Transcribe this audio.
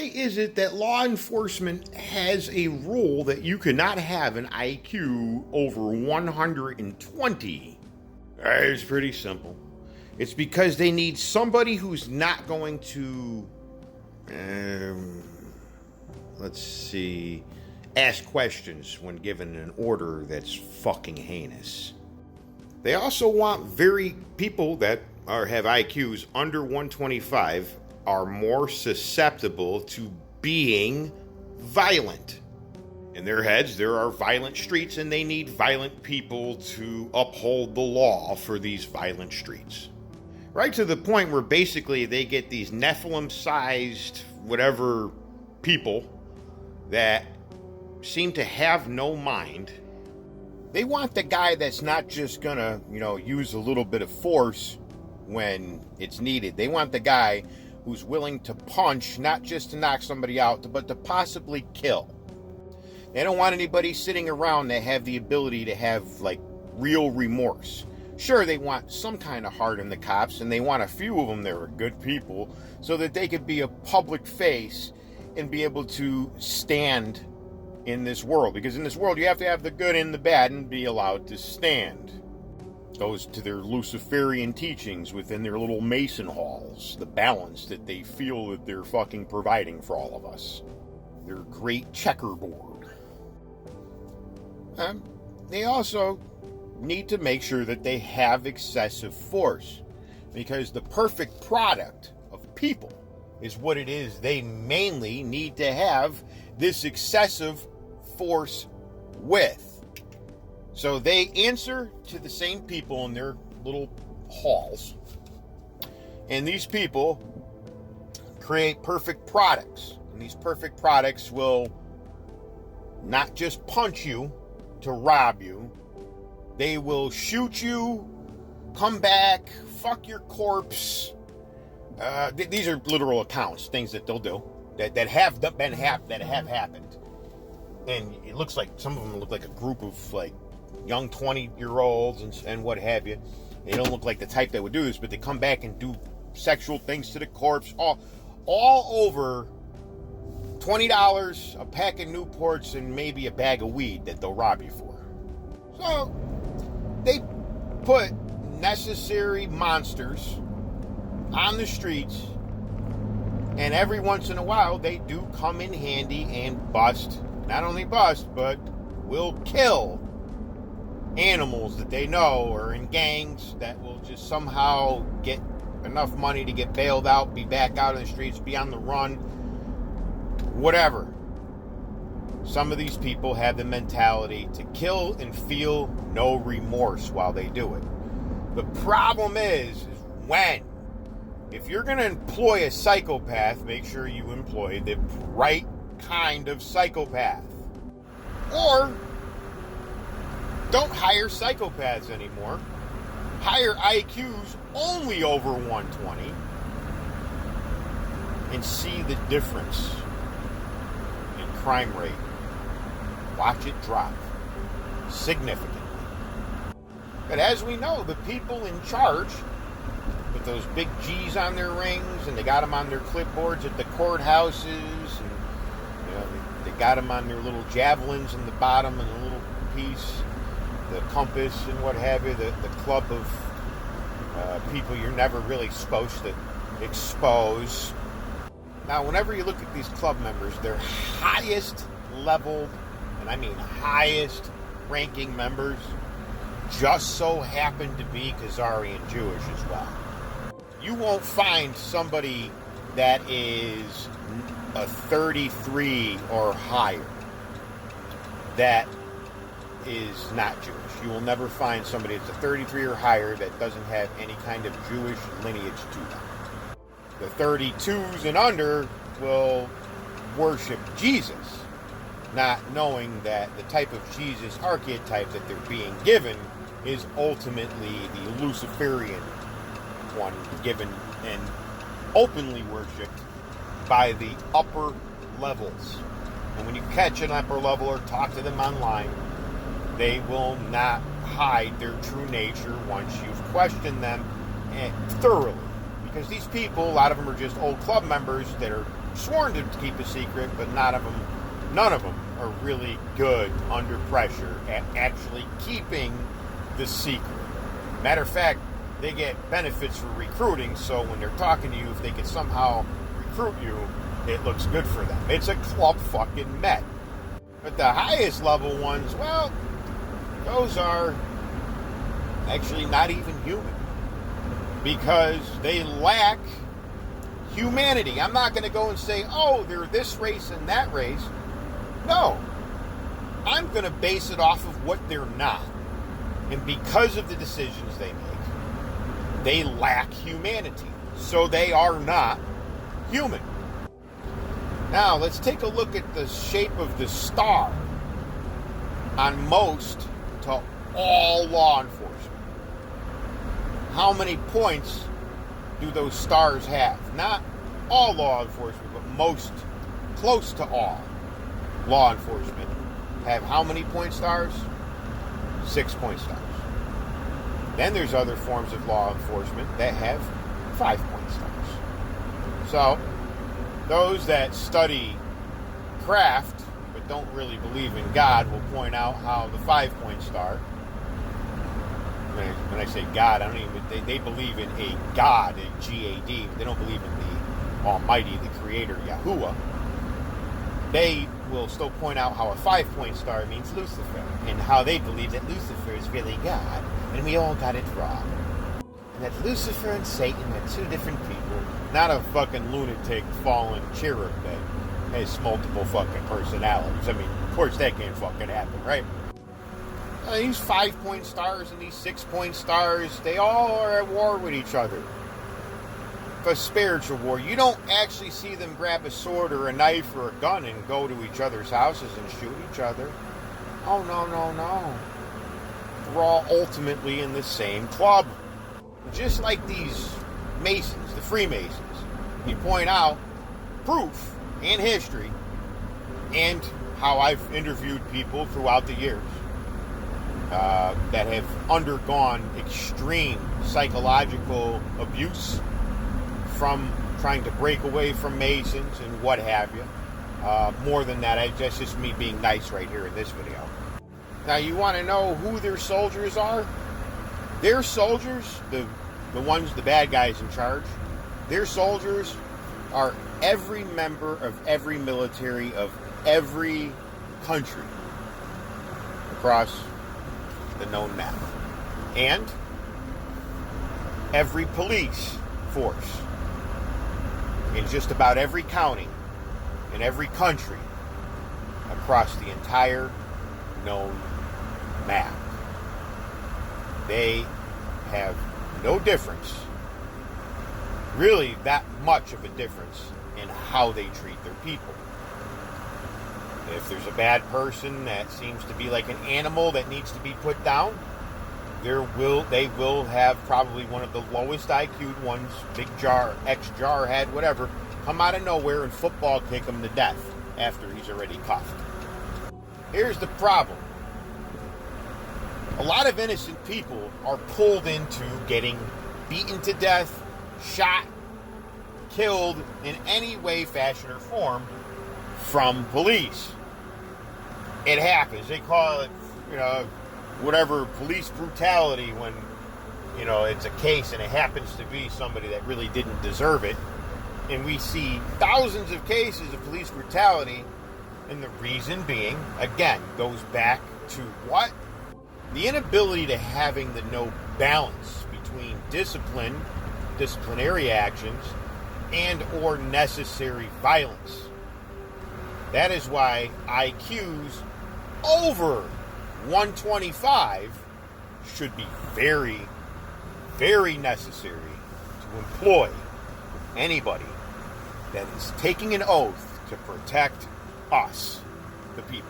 is it that law enforcement has a rule that you cannot have an IQ over 120? It's pretty simple. It's because they need somebody who's not going to, ask questions when given an order that's fucking heinous. They also want people that have IQs under 125 are more susceptible to being violent. In their heads, there are violent streets and they need violent people to uphold the law for these violent streets. Right to the point where basically they get these Nephilim-sized whatever people that seem to have no mind. They want the guy that's not just gonna, use a little bit of force when it's needed. They want the guy who's willing to punch, not just to knock somebody out, but to possibly kill. They don't want anybody sitting around that have the ability to have, real remorse. Sure, they want some kind of heart in the cops, and they want a few of them that are good people, so that they could be a public face and be able to stand in this world. Because in this world, you have to have the good and the bad and be allowed to stand. Goes to their Luciferian teachings within their little Mason halls, the balance that they feel that they're fucking providing for all of us. Their great checkerboard. They also need to make sure that they have excessive force, because the perfect product of people is what it is they mainly need to have this excessive force with. So they answer to the same people in their little halls. And these people create perfect products. And these perfect products will not just punch you to rob you. They will shoot you, come back, fuck your corpse. These are literal accounts, things that they'll do that have happened. And it looks like some of them look like a group of young 20-year-olds and what have you. They don't look like the type that would do this, but they come back and do sexual things to the corpse, all over $20 a pack of Newports and maybe a bag of weed that they'll rob you for. So they put necessary monsters on the streets, and every once in a while they do come in handy and not only bust, but will kill animals that they know are in gangs that will just somehow get enough money to get bailed out, be back out in the streets, be on the run, whatever. Some of these people have the mentality to kill and feel no remorse while they do it. The problem is if you're going to employ a psychopath, make sure you employ the right kind of psychopath. Or don't hire psychopaths anymore. Hire IQs only over 120 and see the difference in crime rate. Watch it drop significantly. But as we know, the people in charge with those big G's on their rings, and they got them on their clipboards at the courthouses, and they got them on their little javelins in the bottom and a little piece, the compass and what have you, the club of people you're never really supposed to expose. Now, whenever you look at these club members, their highest level, and I mean highest ranking members, just so happen to be Khazarian Jewish as well. You won't find somebody that is a 33 or higher that is not Jewish. You will never find somebody that's a 33 or higher that doesn't have any kind of Jewish lineage to them. The 32s and under will worship Jesus, not knowing that the type of Jesus archetype that they're being given is ultimately the Luciferian one, given and openly worshipped by the upper levels. And when you catch an upper level or talk to them online, they will not hide their true nature once you've questioned them thoroughly. Because these people, a lot of them are just old club members that are sworn to keep a secret, but none of them are really good under pressure at actually keeping the secret. Matter of fact, they get benefits for recruiting, so when they're talking to you, if they can somehow recruit you, it looks good for them. It's a club fucking Met. But the highest level ones, well, those are actually not even human, because they lack humanity. I'm not going to go and say, oh, they're this race and that race. No. I'm going to base it off of what they're not. And because of the decisions they make, they lack humanity. So they are not human. Now, let's take a look at the shape of the star on most to all law enforcement. How many points do those stars have? Not all law enforcement, but most, close to all law enforcement have how many point stars? 6 point stars. Then there's other forms of law enforcement that have 5 point stars. So, those that study craft but don't really believe in God will point out how the 5 point star, when I say God, I don't even, they believe in a God, a G-A-D, but they don't believe in the Almighty, the Creator, Yahuwah. They will still point out how a 5 point star means Lucifer, and how they believe that Lucifer is really God, and we all got it wrong. And that Lucifer and Satan are two different people, not a fucking lunatic fallen cherub that has multiple fucking personalities. I mean, of course that can't fucking happen, right? These 5 point stars and these 6 point stars, they all are at war with each other. A spiritual war. You don't actually see them grab a sword or a knife or a gun and go to each other's houses and shoot each other. Oh, no. We're all ultimately in the same club. Just like these Masons, the Freemasons. You point out proof and history and how I've interviewed people throughout the years that have undergone extreme psychological abuse from trying to break away from Masons and what have you. More than that, that's just me being nice right here in this video. Now, you want to know who their soldiers are? Their soldiers, the ones, the bad guys in charge, their soldiers are every member of every military of every country across the known map. And every police force in just about every county in every country across the entire known map. They have no difference, really that much of a difference, in how they treat their people. If there's a bad person that seems to be like an animal that needs to be put down, they will have probably one of the lowest IQ'd ones, big jar, ex-jar head, whatever, come out of nowhere and football kick him to death after he's already cuffed. Here's the problem. A lot of innocent people are pulled into getting beaten to death, shot, killed in any way, fashion, or form from police. It happens. They call it, whatever, police brutality when, it's a case and it happens to be somebody that really didn't deserve it. And we see thousands of cases of police brutality, and the reason being, again, goes back to what? The inability to having the no balance between disciplinary actions, and or necessary violence. That is why IQs over 125 should be very, very necessary to employ anybody that is taking an oath to protect us, the people.